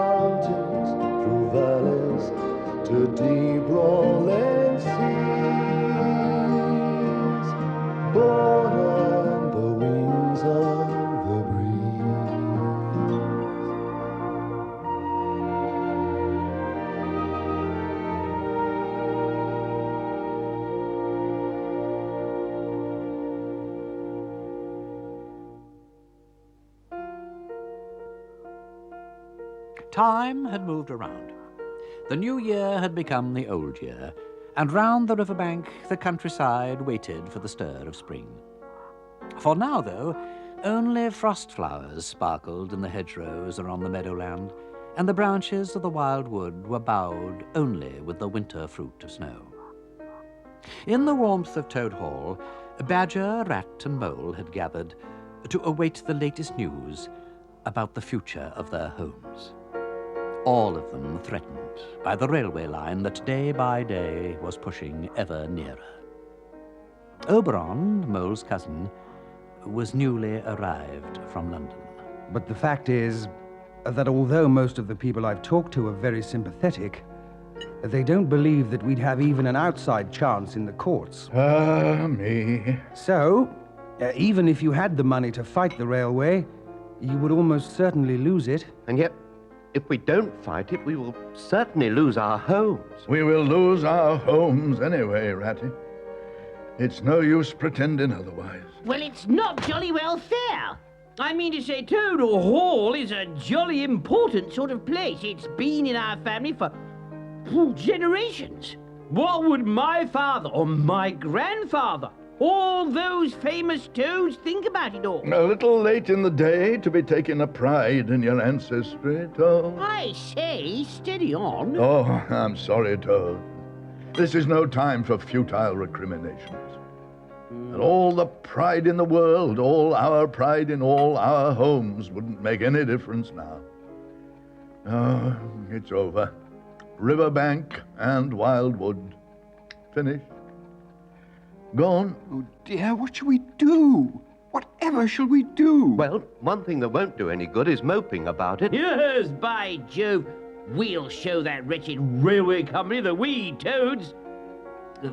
mountains, through valleys, to deep rolling seas, borne on the wings of the breeze. Time had moved around. The new year had become the old year, and round the riverbank the countryside waited for the stir of spring. For now, though, only frost flowers sparkled in the hedgerows or on the meadowland, and the branches of the wild wood were bowed only with the winter fruit of snow. In the warmth of Toad Hall, Badger, Rat, and Mole had gathered to await the latest news about the future of their homes. All of them threatened by the railway line that day by day was pushing ever nearer. Auberon, Mole's cousin, was newly arrived from London. But the fact is that although most of the people I've talked to are very sympathetic, they don't believe that we'd have even an outside chance in the courts. Me. So, even if you had the money to fight the railway, you would almost certainly lose it. And yet, if we don't fight it, we will certainly lose our homes. We will lose our homes anyway, Ratty. It's no use pretending otherwise. Well, it's not jolly well fair. I mean to say, Toad Hall is a jolly important sort of place. It's been in our family for generations. What would my father or my grandfather, all those famous toads, think about it all? A little late in the day to be taking a pride in your ancestry, Toad. I say, steady on. Oh, I'm sorry, Toad. This is no time for futile recriminations. And all the pride in the world, all our pride in all our homes wouldn't make any difference now. Oh, it's over. Riverbank and Wildwood. Finished. Gone. Oh dear, what shall we do? Whatever shall we do? Well, one thing that won't do any good is moping about it. Yes, by Jove. We'll show that wretched railway company that we toads,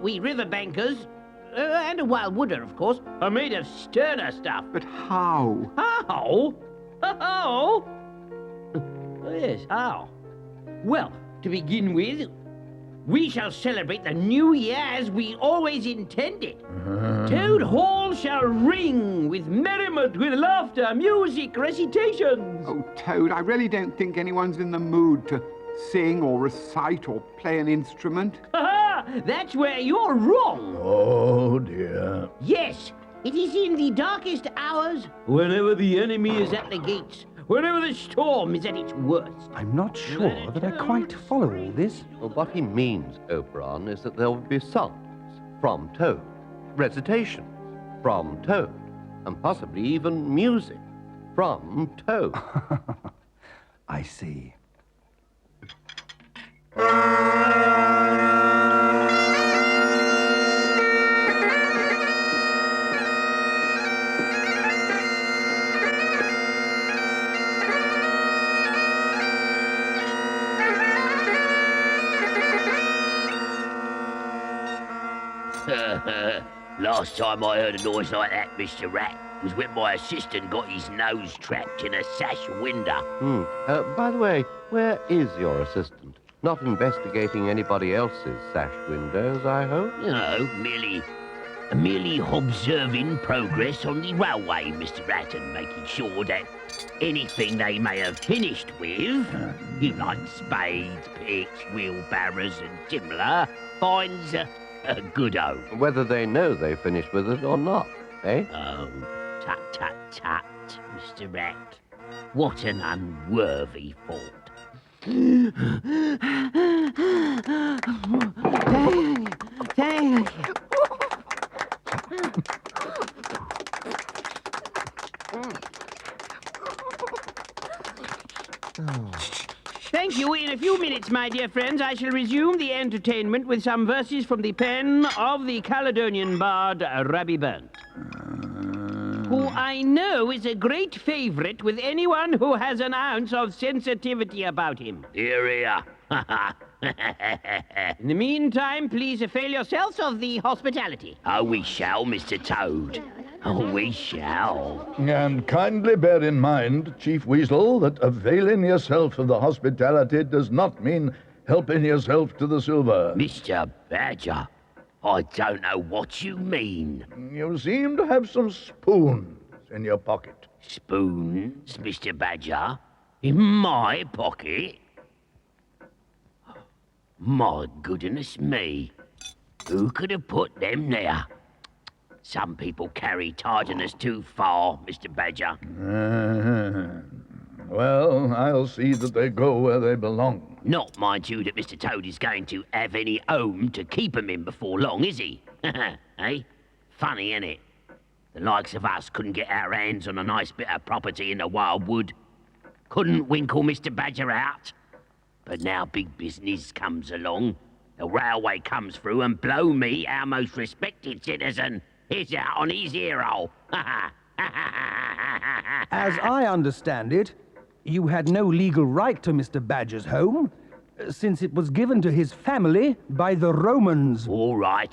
we riverbankers, and a wild wooder, of course, are made of sterner stuff. But how? How? How? Oh, yes, how? Well, to begin with, we shall celebrate the new year as we always intended. Toad Hall shall ring with merriment, with laughter, music, recitations. Oh, Toad, I really don't think anyone's in the mood to sing or recite or play an instrument. Ha-ha! That's where you're wrong. Oh, dear. Yes, it is in the darkest hours, whenever the enemy is at the gates, whenever the storm is at its worst. I'm not sure that I quite follow all this. Well, what he means, Auberon, is that there will be songs from Toad, recitations from Toad, and possibly even music from Toad. I see. Last time I heard a noise like that, Mr. Rat, was when my assistant got his nose trapped in a sash window. By the way, where is your assistant? Not investigating anybody else's sash windows, I hope? No, merely observing progress on the railway, Mr. Rat, and making sure that anything they may have finished with, like spades, picks, wheelbarrows and similar, finds a good home. Whether they know they finished with it or not, eh? Oh, tut, tut, tut, Mr. Rat. What an unworthy thought. Thank you. Thank you. In a few minutes, my dear friends, I shall resume the entertainment with some verses from the pen of the Caledonian bard Rabbie Burns, who I know is a great favorite with anyone who has an ounce of sensitivity about him. Here, here. In the meantime, please avail yourselves of the hospitality. Oh, we shall, Mr. Toad. Oh, we shall. And kindly bear in mind, Chief Weasel, that availing yourself of the hospitality does not mean helping yourself to the silver. Mr. Badger, I don't know what you mean. You seem to have some spoons in your pocket. Spoons, Mr. Badger? In my pocket? My goodness me. Who could have put them there? Some people carry tardiness too far, Mr. Badger. Well, I'll see that they go where they belong. Not, mind you, that Mr. Toad is going to have any home to keep 'em in before long, is he? Eh? Funny, innit? The likes of us couldn't get our hands on a nice bit of property in the wild wood. Couldn't winkle Mr. Badger out. But now big business comes along. The railway comes through and blow me, our most respected citizen, is out on his hero. As I understand it, you had no legal right to Mr. Badger's home, since it was given to his family by the Romans. All right.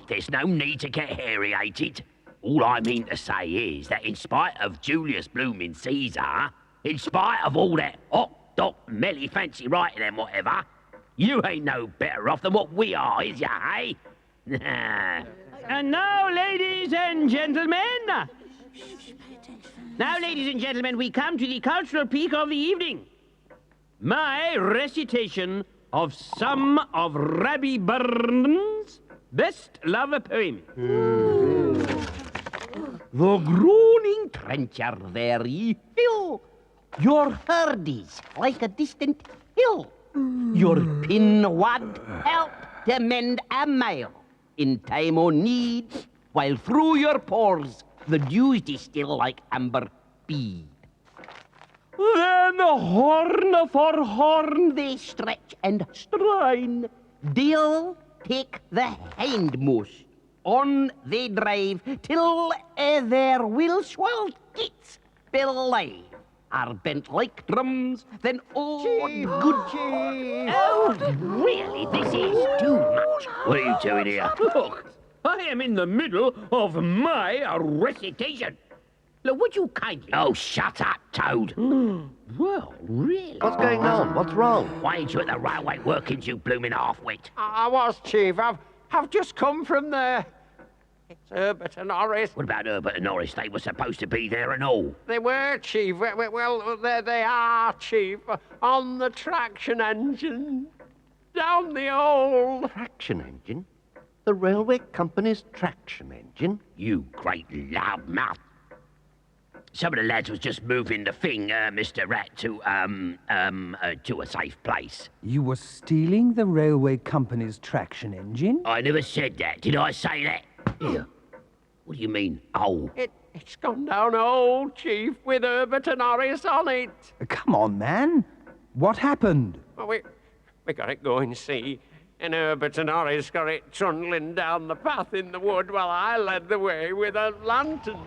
There's no need to get hairy-ated. All I mean to say is that in spite of Julius Bloomin' Caesar, in spite of all that hot, dot, melly, fancy writing and whatever, you ain't no better off than what we are, is ya, eh? And now, ladies and gentlemen... Now, ladies and gentlemen, we come to the cultural peak of the evening. My recitation of some of Rabbi Burns' best love poem. The groaning trencher very fill. Your herd is like a distant hill. Your pin would help to mend a mail in time o' need, while through your pores the dews distill like amber bead. Then horn for horn they stretch and strine. They'll take the hindmost. On they drive till their will-swelled gates belive are bent like drums. Then good Chief! Oh, really? This is too much. What are you doing here? Look, I am in the middle of my recitation. Look, would you kindly... Oh, shut up, Toad. Well, really? What's going on? What's wrong? Why ain't you at the railway workings, you blooming half-wit? I was, Chief. I've just come from there. It's Herbert and Norris. What about Herbert and Norris? They were supposed to be there and all. They were, Chief. Well, there they are, Chief. On the traction engine. Down the old... Traction engine? The railway company's traction engine? You great loudmouth. Some of the lads was just moving the thing, Mr. Rat, to a safe place. You were stealing the railway company's traction engine? I never said that. Did I say that? Here. What do you mean, oh? It's gone down old, Chief, with Herbert and Norris on it. Come on, man. What happened? Well, we got it going, see. And Herbert and Norris got it trundling down the path in the wood while I led the way with a lantern.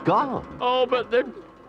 Gone. Oh, but the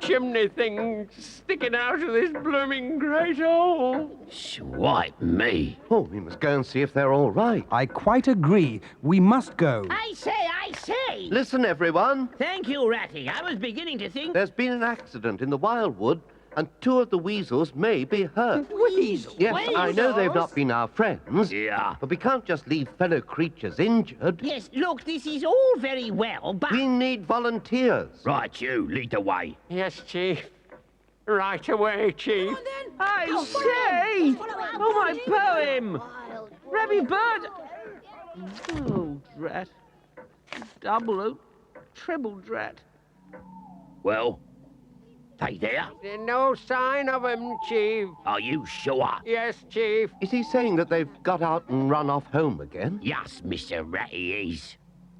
chimney thing sticking out of this blooming great hole. Swipe me. Oh, we must go and see if they're all right. I quite agree. We must go. I say! Listen, everyone. Thank you, Ratty. I was beginning to think... There's been an accident in the wildwood, and 2 of the weasels may be hurt. Weasels? Yes, I know they've not been our friends. Yeah. But we can't just leave fellow creatures injured. Yes, look, this is all very well, but... We need volunteers. Right, you, lead the way. Yes, Chief. Right away, Chief. I say! Oh, my poem! Rabby Bird! Oh, drat. Double oak, treble drat. Well, they there? No sign of him, Chief. Are you sure? Yes, Chief. Is he saying that they've got out and run off home again? Yes, Mr. Ratty is.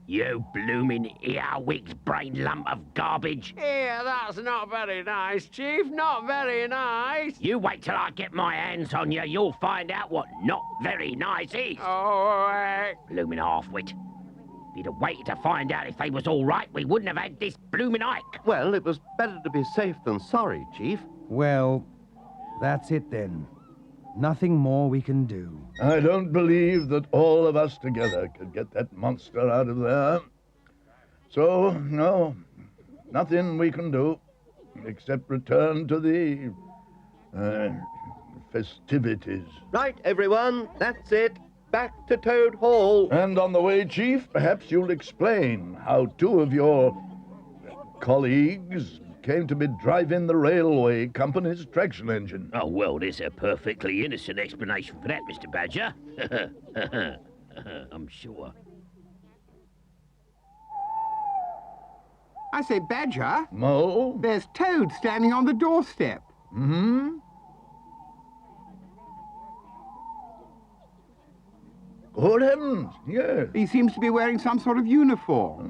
You bloomin' earwig's brain lump of garbage. Yeah, that's not very nice, Chief. Not very nice. You wait till I get my hands on you, you'll find out what not very nice is. Oh, Bloomin' half-wit. If you'd have waited to find out if they was all right, we wouldn't have had this bloomin' hike. Well, it was better to be safe than sorry, Chief. Well, that's it then. Nothing more we can do. I don't believe that all of us together could get that monster out of there. So, no, nothing we can do except return to the festivities. Right, everyone, that's it. Back to Toad Hall. And on the way, Chief, perhaps you'll explain how 2 of your colleagues came to be driving the railway company's traction engine. Oh, well, there's a perfectly innocent explanation for that, Mr. Badger. I'm sure. I say, Badger, Mole? there's Toad standing on the doorstep. Hmm? Good heavens, yes. He seems to be wearing some sort of uniform.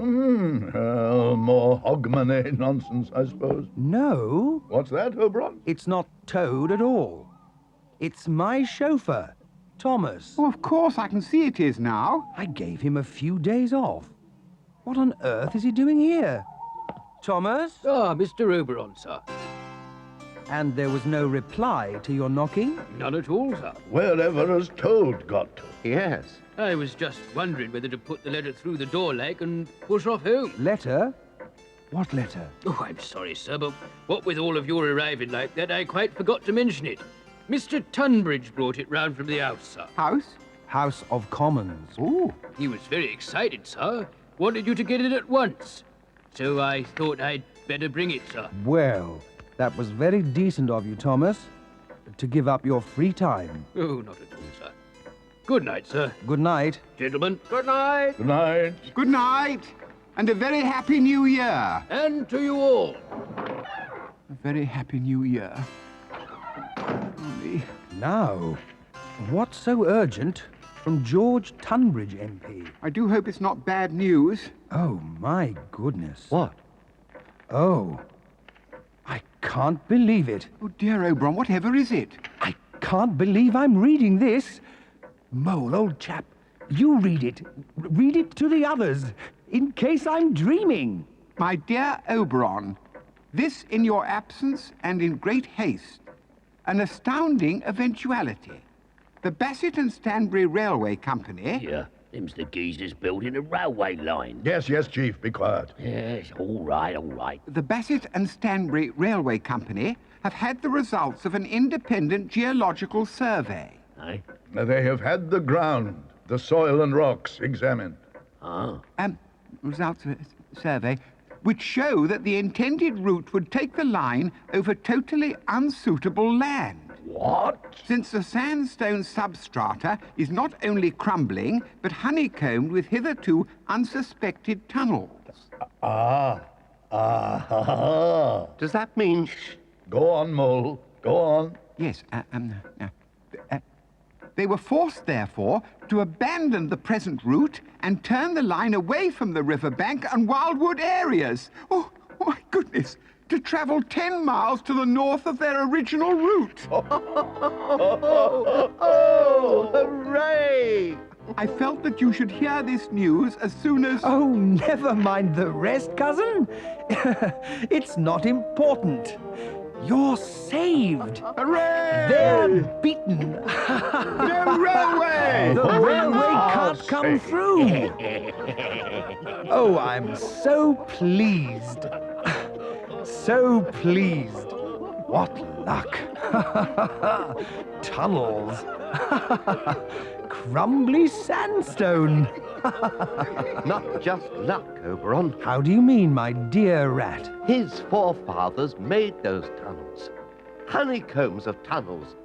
More Hogmanay nonsense, I suppose. No, What's that, Auberon? it's not Toad at all. It's my chauffeur, Thomas. Oh, of course, I can see it is now. I gave him a few days off. What on earth is he doing here? Thomas? Ah, Mr. Auberon, sir. And there was no reply to your knocking? None at all, sir. Wherever has Toad got to? Yes. I was just wondering whether to put the letter through the door like and push off home. Letter? What letter? Oh, I'm sorry, sir, but what with all of your arriving like that, I quite forgot to mention it. Mr. Tunbridge brought it round from the house, sir. House? House of Commons. Ooh. He was very excited, sir. Wanted you to get it at once. So I thought I'd better bring it, sir. Well, that was very decent of you, Thomas, to give up your free time. Oh, not at all, sir. Good night, sir. Good night. Gentlemen. Good night. Good night. Good night, and a very happy new year. And to you all. A very happy new year. Only... Now, what's so urgent from George Tunbridge, MP? I do hope it's not bad news. Oh, my goodness. What? Oh, I can't believe it. Oh, dear Auberon, whatever is it? I can't believe I'm reading this. Mole, old chap, you read it. Read it to the others, in case I'm dreaming. My dear Auberon, this in your absence and in great haste. An astounding eventuality. The Bassett and Stanbury Railway Company... Yeah, them's the geezers building a railway line. Yes, yes, Chief, be quiet. Yes, all right, all right. The Bassett and Stanbury Railway Company have had the results of an independent geological survey. Eh? They have had the ground, the soil and rocks examined. Ah. Results of a survey which show that the intended route would take the line over totally unsuitable land. What? Since the sandstone substrata is not only crumbling, but honeycombed with hitherto unsuspected tunnels. Ah. Does that mean... Go on, Mole. Go on. Yes, they were forced, therefore, to abandon the present route and turn the line away from the riverbank and wildwood areas. Oh, my goodness! To travel 10 miles to the north of their original route. Oh, hooray! I felt that you should hear this news as soon as... Oh, never mind the rest, cousin. It's not important. You're saved. Hooray! They're beaten. No railway! The railway can't come through. Oh, I'm so pleased. So pleased. What luck! Tunnels! Crumbly sandstone! Not just luck, Auberon. How do you mean, my dear rat? His forefathers made those tunnels. Honeycombs of tunnels.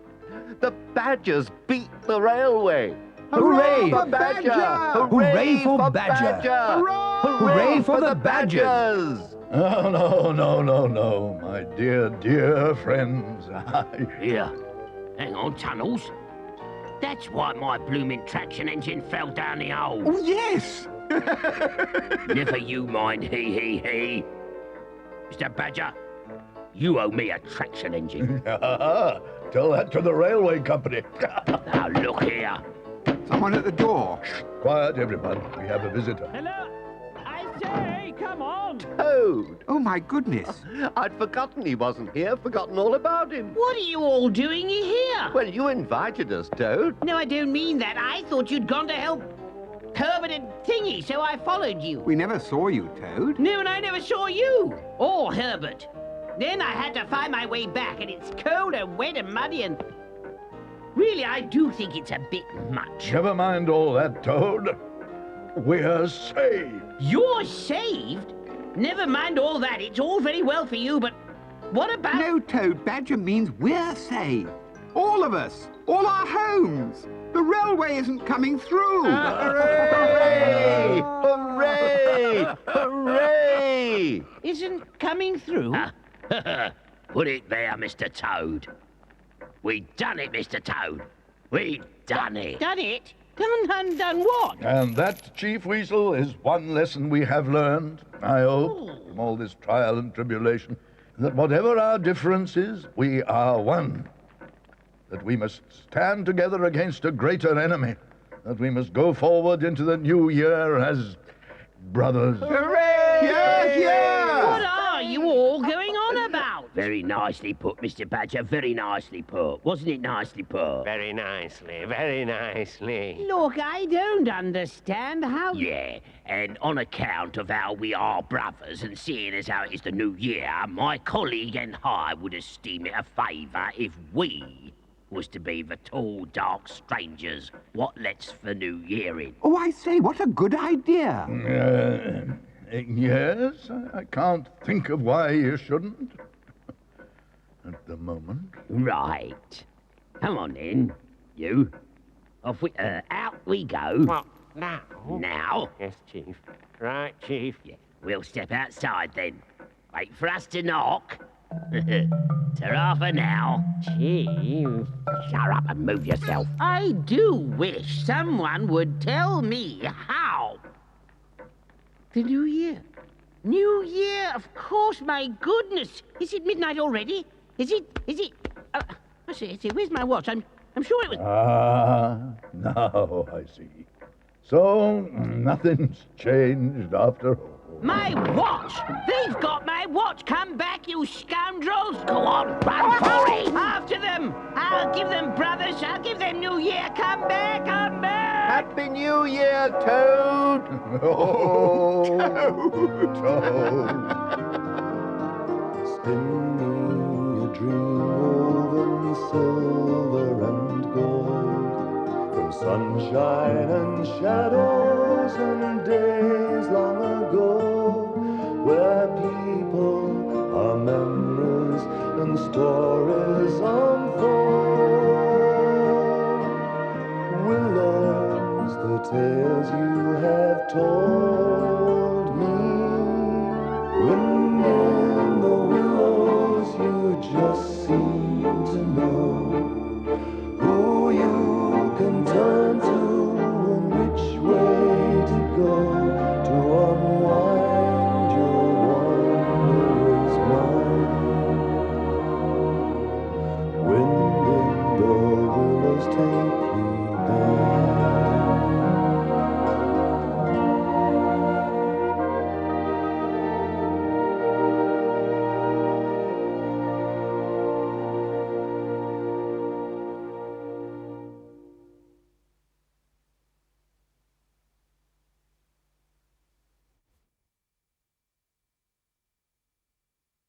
The badgers beat the railway. Hooray for Badger! Hooray for Badger! Hooray for the Badgers! Oh, no, my dear friends. Here. Hang on, tunnels. That's why my blooming traction engine fell down the hole. Oh, yes! Never you mind, he. Mr. Badger, you owe me a traction engine. Tell that to the railway company. Now, look here. Someone at the door. Quiet, everyone. We have a visitor. Hello? I say, come on! Toad! Oh, my goodness. I'd forgotten he wasn't here, forgotten all about him. What are you all doing here? Well, you invited us, Toad. No, I don't mean that. I thought you'd gone to help Herbert and Thingy, so I followed you. We never saw you, Toad. No, and I never saw you. Or Herbert. Then I had to find my way back, and it's cold and wet and muddy and... Really, I do think it's a bit much. Never mind all that, Toad. We're saved. You're saved? Never mind all that. It's all very well for you, but what about... No, Toad, Badger means we're saved. All of us. All our homes. The railway isn't coming through. Hooray! Hooray! Hooray! Isn't coming through? Put it there, Mr. Toad. We done it, Mr. Toad. We done it. Done it? Done what? And that, Chief Weasel, is one lesson we have learned, I hope, from all this trial and tribulation, that whatever our differences, we are one. That we must stand together against a greater enemy. That we must go forward into the new year as brothers. Hooray! Yeah! What are you all going on about? Very nicely put, Mr. Badger. Very nicely put. Wasn't it nicely put? Very nicely, very nicely. Look, I don't understand how... Yeah, and on account of how we are brothers and seeing as how it is the new year, my colleague and I would esteem it a favour if we was to be the tall, dark strangers what lets the new year in. Oh, I say, what a good idea. Yes, I can't think of why you shouldn't. At the moment. Right. Come on then, you. Out we go. What, now? Now? Yes, Chief. Right, Chief. Yeah, we'll step outside then. Wait for us to knock. Ta-ra for now. Chief. Shut up and move yourself. I do wish someone would tell me how. The new year. New year, of course, my goodness. Is it midnight already? Is it? I see, where's my watch? I'm sure it was... Now I see. So, nothing's changed after all. My watch! They've got my watch! Come back, you scoundrels! Go on, run for it! After them! I'll give them brothers, I'll give them New Year! Come back, come back! Happy New Year, Toad! Oh, Toad. Spin me a dream woven silver and gold, from sunshine and shadows and days long ago, where people are memories and stories unfold. Willows, the tales you have told me. Wind in the willows, you just seem to know who you can turn to and which way to go to unwind your wondrous mind. Wind in the willows, take me